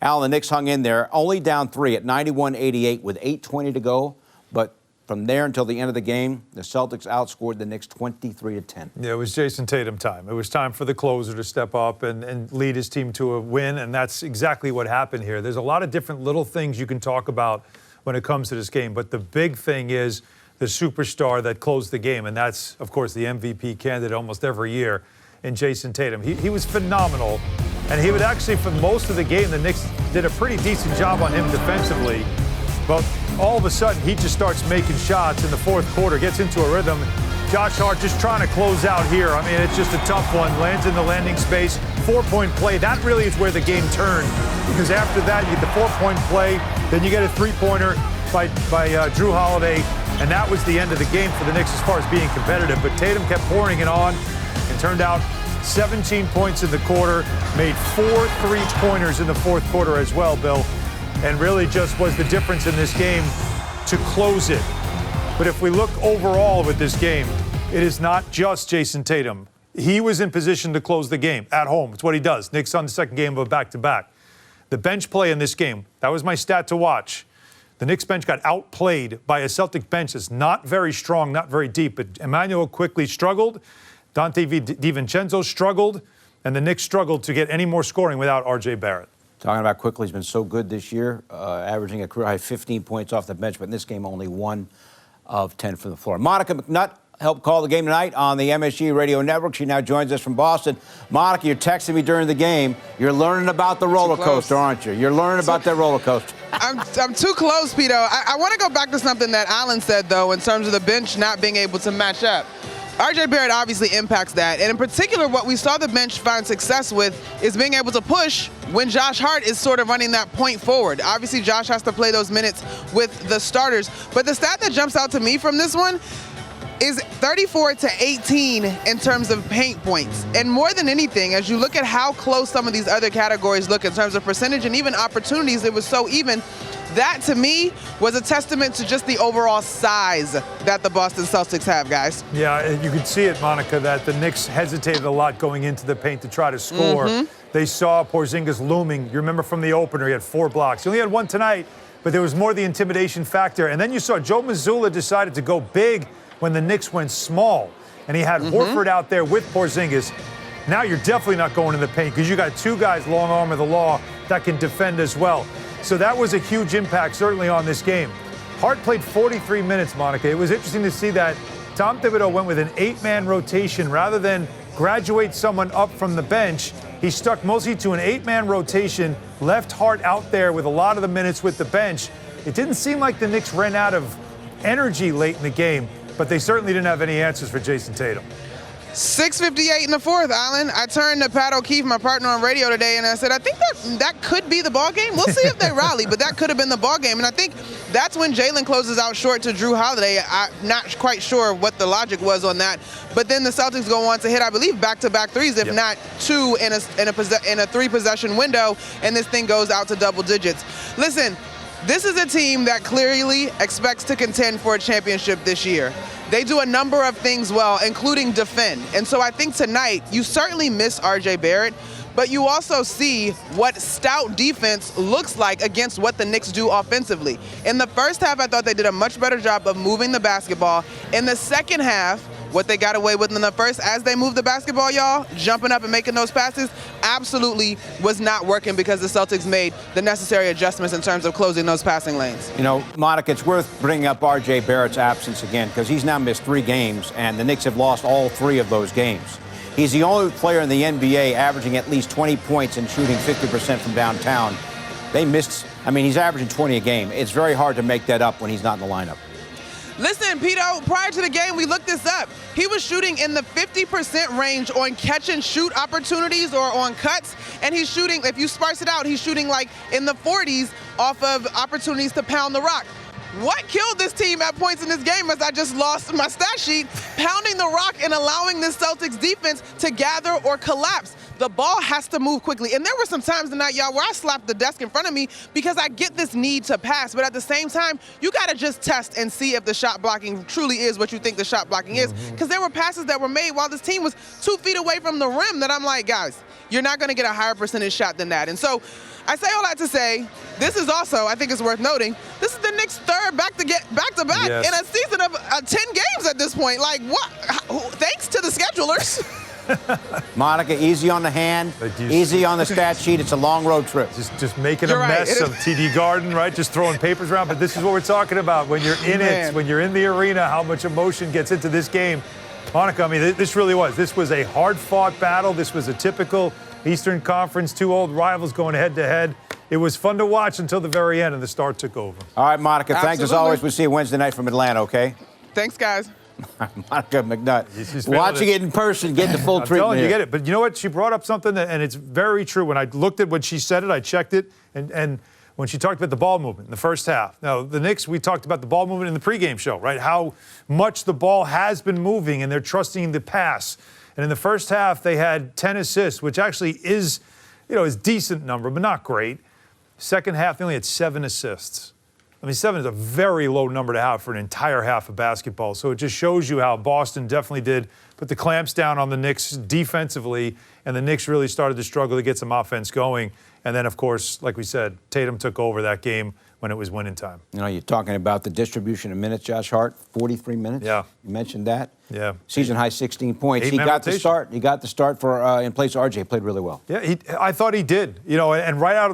Al, the Knicks hung in there, only down 3 at 91-88 with 8:20 to go. But from there until the end of the game, the Celtics outscored the Knicks 23-10. Yeah, it was Jayson Tatum time. It was time for the closer to step up and lead his team to a win, and that's exactly what happened here. There's a lot of different little things you can talk about when it comes to this game, but the big thing is the superstar that closed the game, and that's, of course, the MVP candidate almost every year in Jayson Tatum. He was phenomenal, and he would actually, for most of the game, the Knicks did a pretty decent job on him defensively, but all of a sudden, he just starts making shots in the fourth quarter, gets into a rhythm. Josh Hart just trying to close out here. I mean, it's just a tough one. Lands in the landing space, 4-point play. That really is where the game turned, because after that, you get the 4-point play, then you get a 3-pointer by Jrue Holiday, and that was the end of the game for the Knicks as far as being competitive. But Tatum kept pouring it on and turned out 17 points in the quarter, made 4 3-pointers in the fourth quarter as well, Bill, and really just was the difference in this game to close it. But if we look overall with this game, it is not just Jayson Tatum. He was in position to close the game at home. It's what he does. Knicks on the second game of a back-to-back. The bench play in this game, that was my stat to watch. The Knicks bench got outplayed by a Celtic bench that's not very strong, not very deep. But Emmanuel quickly struggled. Dante DiVincenzo struggled. And the Knicks struggled to get any more scoring without RJ Barrett. Talking about quickly, he's been so good this year, averaging a career high 15 points off the bench, but in this game only 1 of 10 from the floor. Monica McNutt helped call the game tonight on the MSG Radio Network. She now joins us from Boston. Monica, you're texting me during the game. You're learning about the roller coaster, aren't you? You're learning about that roller coaster. I'm too close, Pito. I want to go back to something that Alan said, though, in terms of the bench not being able to match up. RJ Barrett obviously impacts that. And in particular, what we saw the bench find success with is being able to push when Josh Hart is sort of running that point forward. Obviously, Josh has to play those minutes with the starters. But the stat that jumps out to me from this one is 34-18 in terms of paint points. And more than anything, as you look at how close some of these other categories look in terms of percentage and even opportunities, it was so even. That, to me, was a testament to just the overall size that the Boston Celtics have, guys. Yeah, you could see it, Monica, that the Knicks hesitated a lot going into the paint to try to score. They saw Porzingis looming. You remember from the opener, he had 4 blocks. He only had 1 tonight, but there was more the intimidation factor. And then you saw Joe Mazzulla decided to go big when the Knicks went small. And he had Horford out there with Porzingis. Now you're definitely not going in the paint because you got 2 guys, long arm of the law, that can defend as well. So that was a huge impact, certainly, on this game. Hart played 43 minutes, Monica. It was interesting to see that Tom Thibodeau went with an 8-man rotation rather than graduate someone up from the bench. He stuck mostly to an 8-man rotation, left Hart out there with a lot of the minutes with the bench. It didn't seem like the Knicks ran out of energy late in the game, but they certainly didn't have any answers for Jayson Tatum. 6:58 in the fourth, Alan. I turned to Pat O'Keefe, my partner on radio today, and I said, I think that could be the ball game. We'll see if they rally, but that could have been the ball game. And I think that's when Jalen closes out short to Jrue Holiday. I'm not quite sure what the logic was on that. But then the Celtics go on to hit, I believe, back-to-back threes, if not 2 in a 3-possession window, and this thing goes out to double digits. Listen, this is a team that clearly expects to contend for a championship this year. They do a number of things well, including defend. And so I think tonight, you certainly miss RJ Barrett, but you also see what stout defense looks like against what the Knicks do offensively. In the first half, I thought they did a much better job of moving the basketball. In the second half, what they got away with in the first, as they moved the basketball, y'all, jumping up and making those passes, absolutely was not working because the Celtics made the necessary adjustments in terms of closing those passing lanes. You know, Monica, it's worth bringing up RJ Barrett's absence again because he's now missed 3 games, and the Knicks have lost all 3 of those games. He's the only player in the NBA averaging at least 20 points and shooting 50% from downtown. They missed, I mean, he's averaging 20 a game. It's very hard to make that up when he's not in the lineup. Listen, Pito, prior to the game, we looked this up. He was shooting in the 50% range on catch-and-shoot opportunities or on cuts, and he's shooting, if you sparse it out, he's shooting like in the 40s off of opportunities to pound the rock. What killed this team at points in this game, as I just lost my stat sheet, pounding the rock and allowing this Celtics defense to gather or collapse. The ball has to move quickly. And there were some times tonight, y'all, where I slapped the desk in front of me because I get this need to pass. But at the same time, you got to just test and see if the shot blocking truly is what you think the shot blocking is. Because there were passes that were made while this team was 2 feet away from the rim that I'm like, guys, you're not going to get a higher percentage shot than that. And so I say all that to say, this is also, I think it's worth noting, this is the Knicks' third back-to-back Yes. in a season of 10 games at this point. Like, what? Thanks to the schedulers. Monica, easy on the hand, easy on the stat sheet. It's a long road trip. Just making You're a right. mess of TD Garden, right? Just throwing papers around. But this is what we're talking about. When you're in it, when you're in the arena, how much emotion gets into this game. Monica, I mean, this really was. This was a hard-fought battle. This was a typical Eastern Conference, two old rivals going head-to-head. It was fun to watch until the very end, and the start took over. All right, Monica, thanks as Absolutely. always. We'll see you Wednesday night from Atlanta, okay? Thanks, guys. Monica McNutt. She's Watching feeling it in person, getting the full I'm treatment. telling you, here. get it. But you know what? She brought up something, and it's very true. When I looked at when she said it, I checked it, and when she talked about the ball movement in the first half. Now, the Knicks, we talked about the ball movement in the pregame show, right? How much the ball has been moving, and they're trusting the pass. And in the first half, they had 10 assists, which actually is, is a decent number, but not great. Second half, they only had 7 assists. I mean, 7 is a very low number to have for an entire half of basketball. So it just shows you how Boston definitely did put the clamps down on the Knicks defensively, and the Knicks really started to struggle to get some offense going. And then, of course, like we said, Tatum took over that game when it was winning time. You know, you're talking about the distribution of minutes, Josh Hart, 43 minutes. Yeah. You mentioned that. Yeah. Season high 16 points. 8 He got rotation. the start. He got the start for in place of RJ. Played really well. Yeah, I thought he did. And right out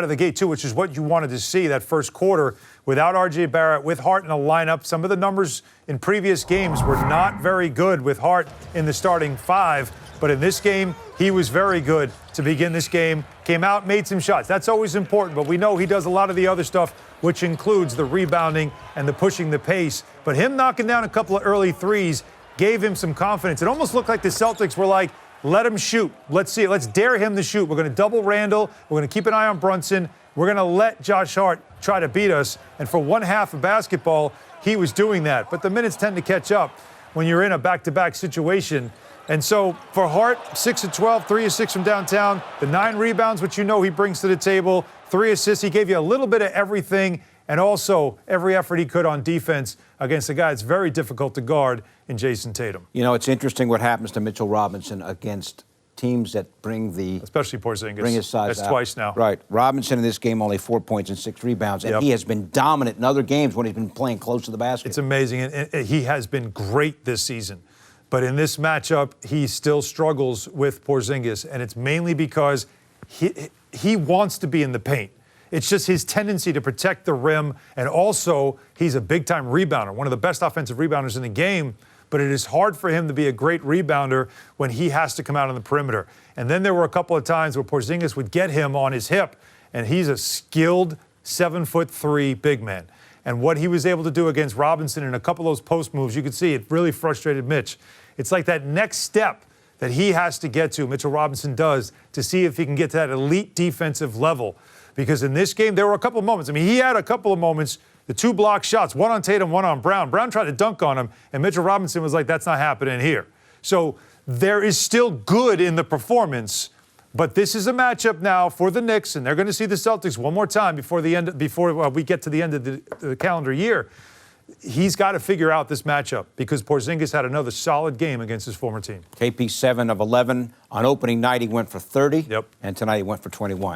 of the gate too, which is what you wanted to see that first quarter without RJ Barrett, with Hart in a lineup. Some of the numbers in previous games were not very good with Hart in the starting 5, but in this game he was very good to begin this game. Came out, made some shots. That's always important, but we know he does a lot of the other stuff, which includes the rebounding and the pushing the pace. But him knocking down a couple of early threes gave him some confidence. It almost looked like the Celtics were like, let him shoot. Let's see it. Let's dare him to shoot. We're going to double Randall. We're going to keep an eye on Brunson. We're going to let Josh Hart try to beat us. And for one half of basketball, he was doing that. But the minutes tend to catch up when you're in a back-to-back situation. And so for Hart, 6 of 12, 3 of 6 from downtown, the 9 rebounds, which he brings to the table, 3 assists. He gave you a little bit of everything, and also every effort he could on defense against a guy that's very difficult to guard in Jayson Tatum. You know, it's interesting what happens to Mitchell Robinson against teams that bring Especially Porzingis. Bring his size That's out. twice now. Right. Robinson in this game only 4 points and 6 rebounds, and Yep. he has been dominant in other games when he's been playing close to the basket. It's amazing, and he has been great this season. But in this matchup, he still struggles with Porzingis, and it's mainly because he wants to be in the paint. It's just his tendency to protect the rim, and also he's a big-time rebounder, one of the best offensive rebounders in the game, but it is hard for him to be a great rebounder when he has to come out on the perimeter. And then there were a couple of times where Porzingis would get him on his hip, and he's a skilled 7'3" big man. And what he was able to do against Robinson in a couple of those post moves, you could see it really frustrated Mitch. It's like that next step that he has to get to, Mitchell Robinson does, to see if he can get to that elite defensive level. Because in this game, there were a couple of moments. I mean, he had a couple of moments, the 2 block shots, one on Tatum, one on Brown. Brown tried to dunk on him, and Mitchell Robinson was like, that's not happening here. So there is still good in the performance, but this is a matchup now for the Knicks, and they're going to see the Celtics one more time before we get to the end of the calendar year. He's got to figure out this matchup because Porzingis had another solid game against his former team. KP 7 of 11. On opening night, he went for 30. Yep. And tonight he went for 21.